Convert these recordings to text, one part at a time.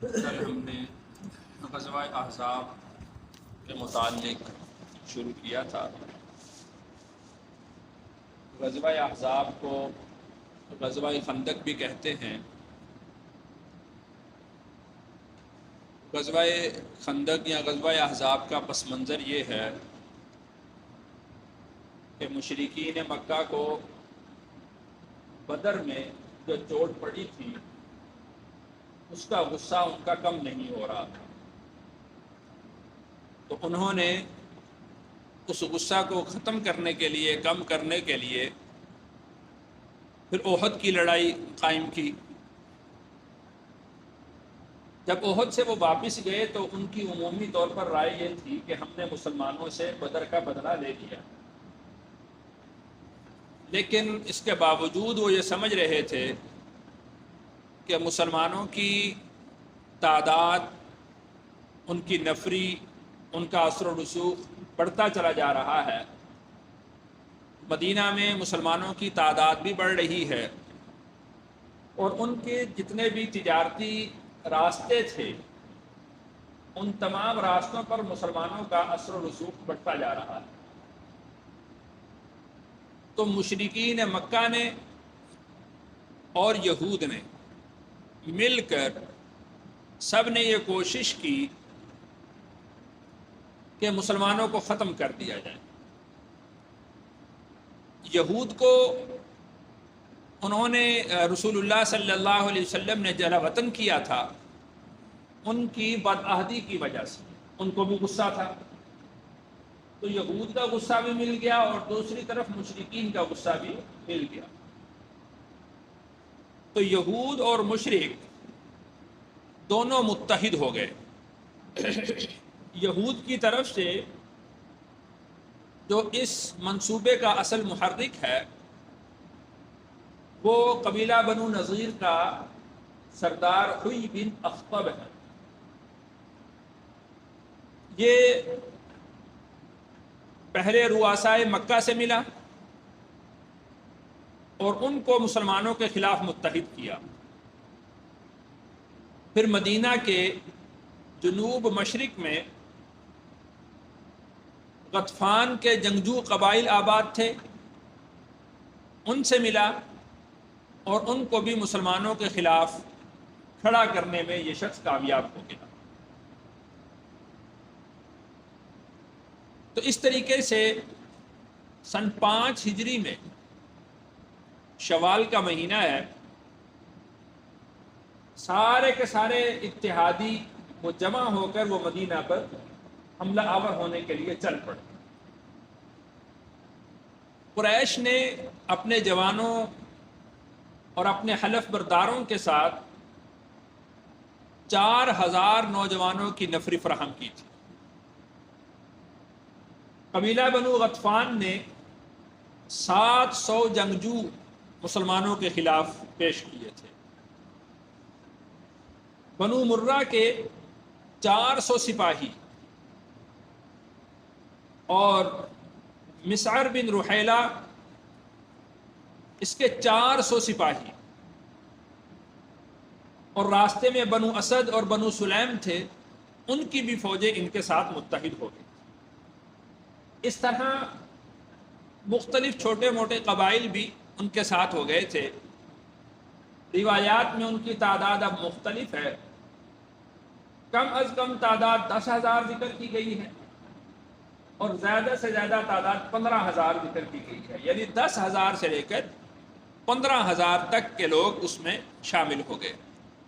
کل ہم نے غزوہ احزاب کے متعلق شروع کیا تھا۔ غزوہ احزاب کو غزوہ خندق بھی کہتے ہیں۔ غزوہ خندق یا غزوہ احزاب کا پس منظر یہ ہے کہ مشرکین مکہ کو بدر میں جو چوٹ پڑی تھی اس کا غصہ ان کا کم نہیں ہو رہا تھا، تو انہوں نے اس غصہ کو ختم کرنے کے لیے، کم کرنے کے لیے پھر احد کی لڑائی قائم کی۔ جب احد سے وہ واپس گئے تو ان کی عمومی طور پر رائے یہ تھی کہ ہم نے مسلمانوں سے بدر کا بدلہ لے لیا، لیکن اس کے باوجود وہ یہ سمجھ رہے تھے کہ مسلمانوں کی تعداد، ان کی نفری، ان کا اثر و رسوخ بڑھتا چلا جا رہا ہے۔ مدینہ میں مسلمانوں کی تعداد بھی بڑھ رہی ہے، اور ان کے جتنے بھی تجارتی راستے تھے ان تمام راستوں پر مسلمانوں کا اثر و رسوخ بڑھتا جا رہا ہے۔ تو مشرکین مکہ نے اور یہود نے مل کر سب نے یہ کوشش کی کہ مسلمانوں کو ختم کر دیا جائے۔ یہود کو انہوں نے رسول اللہ صلی اللہ علیہ وسلم نے جلا وطن کیا تھا، ان کی بدعہدی کی وجہ سے ان کو بھی غصہ تھا، تو یہود کا غصہ بھی مل گیا اور دوسری طرف مشرکین کا غصہ بھی مل گیا۔ تو یہود اور مشرک دونوں متحد ہو گئے۔ یہود کی طرف سے جو اس منصوبے کا اصل محرک ہے وہ قبیلہ بنو نذیر کا سردار حوی بن اخطب ہے۔ یہ پہلے رؤسائے مکہ سے ملا اور ان کو مسلمانوں کے خلاف متحد کیا۔ پھر مدینہ کے جنوب مشرق میں غطفان کے جنگجو قبائل آباد تھے، ان سے ملا اور ان کو بھی مسلمانوں کے خلاف کھڑا کرنے میں یہ شخص کامیاب ہو گیا۔ تو اس طریقے سے سن 5 ہجری میں شوال کا مہینہ ہے، سارے کے سارے اتحادی وہ جمع ہو کر وہ مدینہ پر حملہ آور ہونے کے لیے چل پڑے۔ قریش نے اپنے جوانوں اور اپنے حلف برداروں کے ساتھ 4000 نوجوانوں کی نفری فراہم کی تھی۔ قبیلہ بنو غطفان نے 700 جنگجو مسلمانوں کے خلاف پیش کیے تھے۔ بنو مرہ کے 400 سپاہی اور مسعر بن رحیلہ اس کے 400 سپاہی، اور راستے میں بنو اسد اور بنو سلیم تھے، ان کی بھی فوجیں ان کے ساتھ متحد ہو گئی۔ اس طرح مختلف چھوٹے موٹے قبائل بھی ان کے ساتھ ہو گئے تھے۔ روایات میں ان کی تعداد اب مختلف ہے، کم از کم تعداد 10,000 ذکر کی گئی ہے اور زیادہ سے زیادہ تعداد 15,000 ذکر کی گئی ہے، یعنی 10,000 سے لے کر 15,000 تک کے لوگ اس میں شامل ہو گئے۔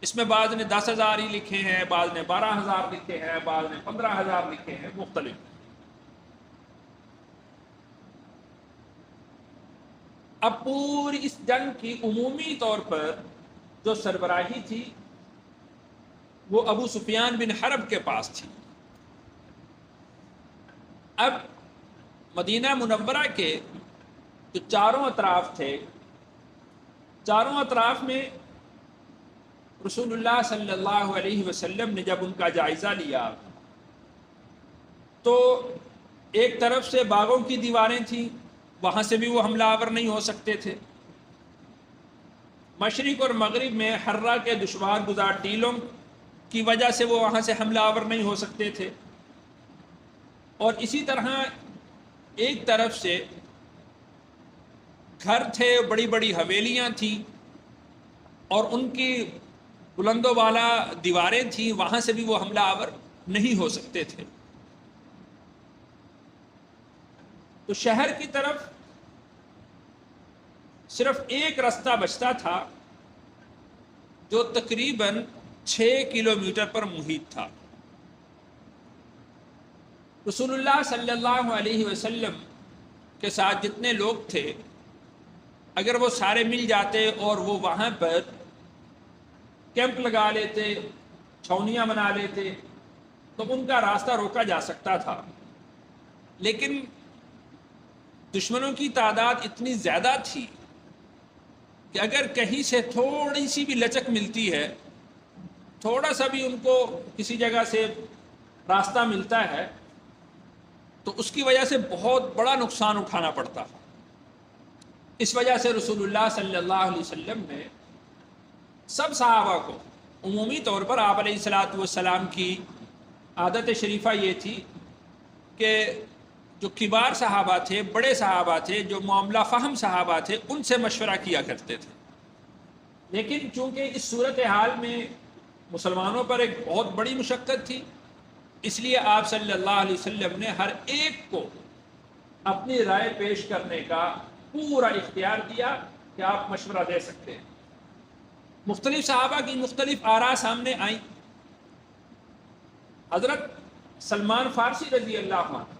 اس میں بعض نے 10,000 ہی لکھے ہیں، بعض نے 12,000 لکھے ہیں، بعض نے 15,000 لکھے ہیں، مختلف۔ اب پوری اس جنگ کی عمومی طور پر جو سربراہی تھی وہ ابو سفیان بن حرب کے پاس تھی۔ اب مدینہ منورہ کے جو چاروں اطراف تھے، چاروں اطراف میں رسول اللہ صلی اللہ علیہ وسلم نے جب ان کا جائزہ لیا تو ایک طرف سے باغوں کی دیواریں تھیں، وہاں سے بھی وہ حملہ آور نہیں ہو سکتے تھے۔ مشرق اور مغرب میں حرہ کے دشوار گزار ٹیلوں کی وجہ سے وہ وہاں سے حملہ آور نہیں ہو سکتے تھے، اور اسی طرح ایک طرف سے گھر تھے، بڑی بڑی حویلیاں تھیں، اور ان کی بلند و بالا دیواریں تھیں، وہاں سے بھی وہ حملہ آور نہیں ہو سکتے تھے۔ تو شہر کی طرف صرف ایک رستہ بچتا تھا جو تقریباً 6 کلومیٹر پر محیط تھا۔ رسول اللہ صلی اللہ علیہ وسلم کے ساتھ جتنے لوگ تھے، اگر وہ سارے مل جاتے اور وہ وہاں پر کیمپ لگا لیتے، چھاؤنیاں بنا لیتے، تو ان کا راستہ روکا جا سکتا تھا۔ لیکن دشمنوں کی تعداد اتنی زیادہ تھی کہ اگر کہیں سے تھوڑی سی بھی لچک ملتی ہے، تھوڑا سا بھی ان کو کسی جگہ سے راستہ ملتا ہے، تو اس کی وجہ سے بہت بڑا نقصان اٹھانا پڑتا۔ اس وجہ سے رسول اللہ صلی اللہ علیہ وسلم نے سب صحابہ کو، عمومی طور پر آپ علیہ الصلاۃ والسلام کی عادت شریفہ یہ تھی کہ جو کبار صحابہ تھے، بڑے صحابہ تھے، جو معاملہ فہم صحابہ تھے، ان سے مشورہ کیا کرتے تھے۔ لیکن چونکہ اس صورتحال میں مسلمانوں پر ایک بہت بڑی مشقت تھی، اس لیے آپ صلی اللہ علیہ وسلم نے ہر ایک کو اپنی رائے پیش کرنے کا پورا اختیار دیا کہ آپ مشورہ دے سکتے ہیں۔ مختلف صحابہ کی مختلف آراء سامنے آئیں۔ حضرت سلمان فارسی رضی اللہ عنہ،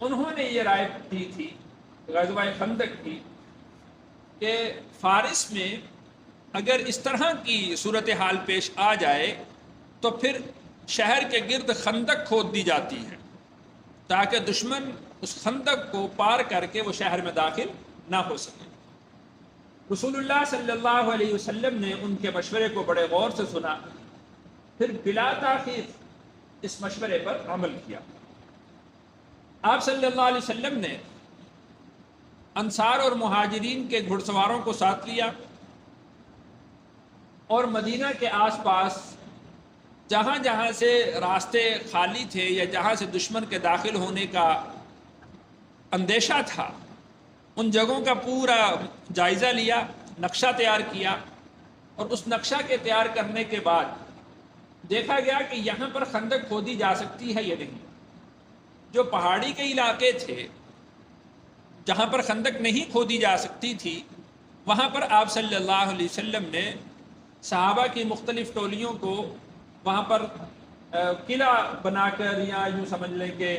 انہوں نے یہ رائے دی تھی غزوہ خندق کی کہ فارس میں اگر اس طرح کی صورتحال پیش آ جائے تو پھر شہر کے گرد خندق کھود دی جاتی ہے تاکہ دشمن اس خندق کو پار کر کے وہ شہر میں داخل نہ ہو سکے۔ رسول اللہ صلی اللہ علیہ وسلم نے ان کے مشورے کو بڑے غور سے سنا، پھر بلا تاخیر اس مشورے پر عمل کیا۔ آپ صلی اللہ علیہ وسلم نے انصار اور مہاجرین کے گھڑ سواروں کو ساتھ لیا، اور مدینہ کے آس پاس جہاں جہاں سے راستے خالی تھے یا جہاں سے دشمن کے داخل ہونے کا اندیشہ تھا، ان جگہوں کا پورا جائزہ لیا، نقشہ تیار کیا، اور اس نقشہ کے تیار کرنے کے بعد دیکھا گیا کہ یہاں پر خندق کھودی جا سکتی ہے یا نہیں۔ جو پہاڑی کے علاقے تھے جہاں پر خندق نہیں کھودی جا سکتی تھی، وہاں پر آپ صلی اللہ علیہ وسلم نے صحابہ کی مختلف ٹولیوں کو وہاں پر قلعہ بنا کر، یا یوں سمجھ لیں کہ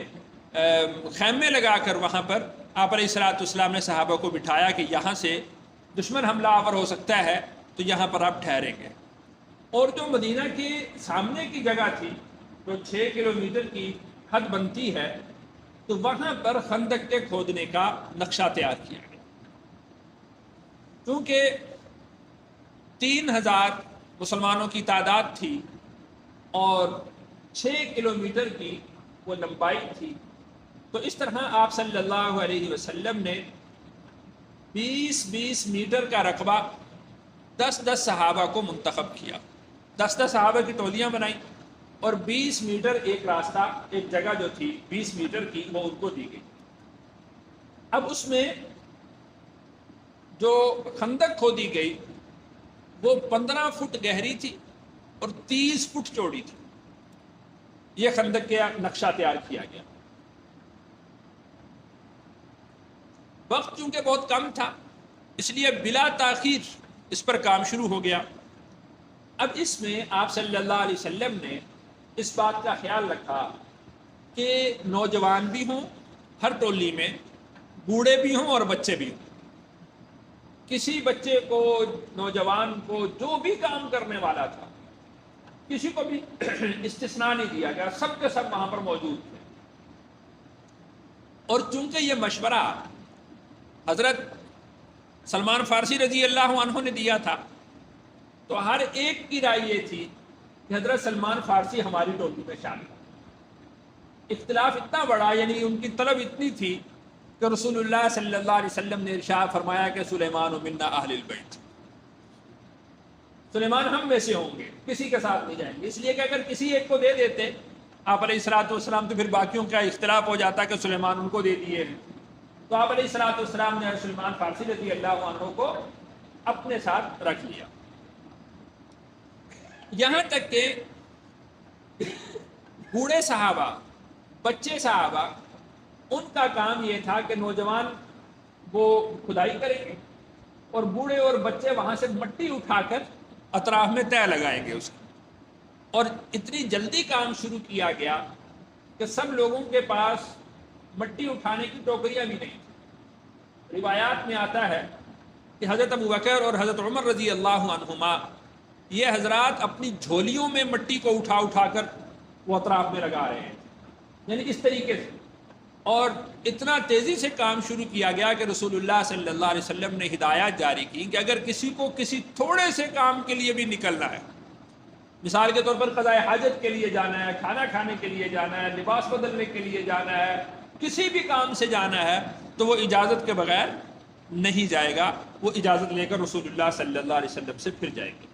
خیمے لگا کر، وہاں پر آپ علیہ الصلوۃ والسلام نے صحابہ کو بٹھایا کہ یہاں سے دشمن حملہ آور ہو سکتا ہے تو یہاں پر آپ ٹھہریں گے۔ اور جو مدینہ کے سامنے کی جگہ تھی، جو 6 کلومیٹر کی حد بنتی ہے، تو وہاں پر خندق کے کھودنے کا نقشہ تیار کیا گیا۔ چونکہ 3000 مسلمانوں کی تعداد تھی اور 6 کلومیٹر کی وہ لمبائی تھی، تو اس طرح آپ صلی اللہ علیہ وسلم نے 20-20 میٹر کا رقبہ 10-10 صحابہ کو منتخب کیا، 10-10 صحابہ کی ٹولیاں بنائیں، اور 20 میٹر ایک راستہ، ایک جگہ جو تھی 20 میٹر کی، وہ ان کو دی گئی۔ اب اس میں جو خندق کھودی گئی وہ 15 فٹ گہری تھی اور 30 فٹ چوڑی تھی۔ یہ خندق کا نقشہ تیار کیا گیا۔ وقت چونکہ بہت کم تھا، اس لیے بلا تاخیر اس پر کام شروع ہو گیا۔ اب اس میں آپ صلی اللہ علیہ وسلم نے اس بات کا خیال رکھا کہ نوجوان بھی ہوں ہر ٹولی میں، بوڑھے بھی ہوں اور بچے بھی ہوں۔ کسی بچے کو، نوجوان کو، جو بھی کام کرنے والا تھا، کسی کو بھی استثناء نہیں دیا گیا، سب کے سب وہاں پر موجود تھے۔ اور چونکہ یہ مشورہ حضرت سلمان فارسی رضی اللہ عنہ نے دیا تھا، تو ہر ایک کی رائے یہ تھی کہ حضرت سلمان فارسی ہماری ٹولی میں شامل۔ اختلاف اتنا بڑا، یعنی ان کی طلب اتنی تھی کہ رسول اللہ صلی اللہ علیہ وسلم نے ارشاد فرمایا کہ سلیمان منا اہل البیت، سلیمان ہم میں سے ہوں گے، کسی کے ساتھ نہیں جائیں گے، اس لیے کہ اگر کسی ایک کو دے دیتے آپ علیہ الصلوۃ والسلام تو پھر باقیوں کا اختلاف ہو جاتا کہ سلیمان ان کو دے دیے ہیں۔ تو آپ علیہ الصلوۃ والسلام نے سلیمان فارسی رضی اللہ عنہ کو اپنے ساتھ رکھ لیا، یہاں تک کہ بوڑھے صحابہ، بچے صحابہ، ان کا کام یہ تھا کہ نوجوان وہ کھدائی کریں گے اور بوڑھے اور بچے وہاں سے مٹی اٹھا کر اطراف میں طے لگائیں گے اس کی۔ اور اتنی جلدی کام شروع کیا گیا کہ سب لوگوں کے پاس مٹی اٹھانے کی ٹوکریاں بھی نہیں تھیں۔ روایات میں آتا ہے کہ حضرت ابوبکر اور حضرت عمر رضی اللہ عنہما یہ حضرات اپنی جھولیوں میں مٹی کو اٹھا اٹھا کر وہ اطراف میں لگا رہے ہیں، یعنی اس طریقے سے۔ اور اتنا تیزی سے کام شروع کیا گیا کہ رسول اللہ صلی اللہ علیہ وسلم نے ہدایات جاری کی کہ اگر کسی کو کسی تھوڑے سے کام کے لیے بھی نکلنا ہے، مثال کے طور پر قضاء حاجت کے لیے جانا ہے، کھانا کھانے کے لیے جانا ہے، لباس بدلنے کے لیے جانا ہے، کسی بھی کام سے جانا ہے، تو وہ اجازت کے بغیر نہیں جائے گا، وہ اجازت لے کر رسول اللہ صلی اللہ علیہ وسلم سے پھر جائے گا۔